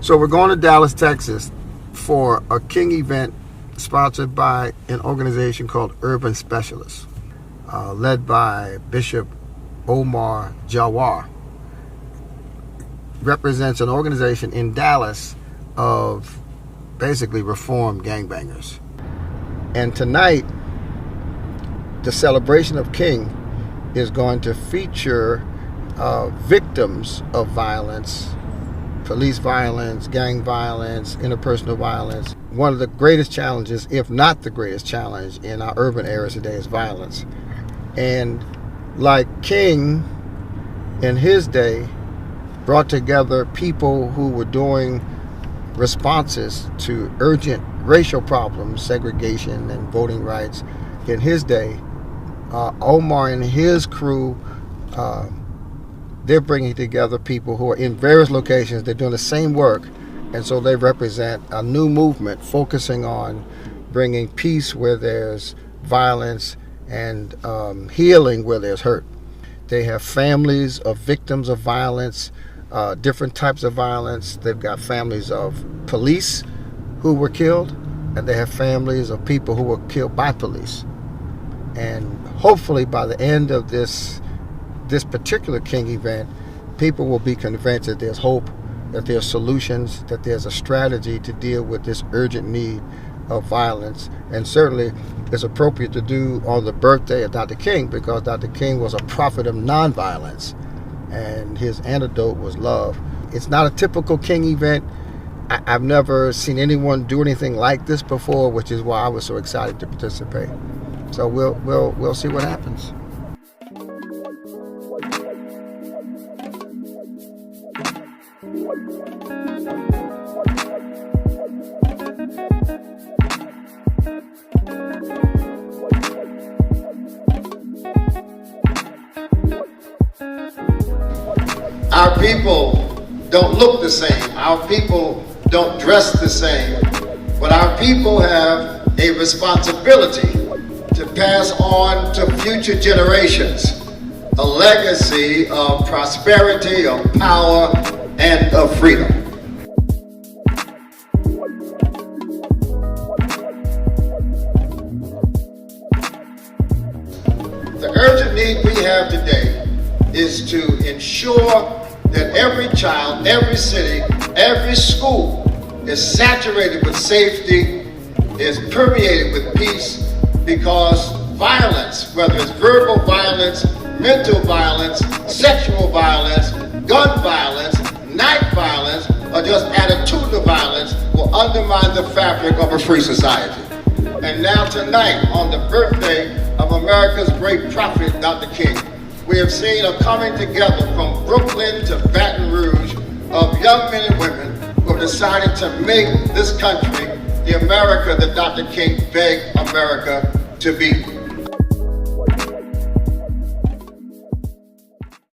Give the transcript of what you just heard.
So we're going to Dallas, Texas for a King event sponsored by an organization called Urban Specialists, led by Bishop Omar Jawar. Represents an organization in Dallas of basically reformed gangbangers. And tonight, the celebration of King is going to feature victims of violence, police violence, gang violence, interpersonal violence. One of the greatest challenges, if not the greatest challenge in our urban areas today, is violence. And like King in his day brought together people who were doing responses to urgent racial problems, segregation and voting rights in his day, Omar and his crew, they're bringing together people who are in various locations. They're doing the same work, and so they represent a new movement focusing on bringing peace where there's violence and healing where there's hurt. They have families of victims of violence, different types of violence. They've got families of police who were killed, and they have families of people who were killed by police. And hopefully by the end of this particular King event, people will be convinced that there's hope, that there's solutions, that there's a strategy to deal with this urgent need of violence. And certainly it's appropriate to do on the birthday of Dr. King, because Dr. King was a prophet of nonviolence and his antidote was love. It's not a typical King event. I've never seen anyone do anything like this before, which is why I was so excited to participate. So we'll see what happens. Our people don't look the same. Our people don't dress the same. But our people have a responsibility to pass on to future generations a legacy of prosperity, of power, and of freedom. The urgent need we have today is to ensure that every child, every city, every school is saturated with safety, is permeated with peace, because violence, whether it's verbal violence, mental violence, sexual violence, gun violence, night violence, or just attitudinal violence, will undermine the fabric of a free society. And now tonight, on the birthday of America's great prophet, Dr. King, we have seen a coming together from Brooklyn to Baton Rouge of young men and women who have decided to make this country the America that Dr. King begged America to be.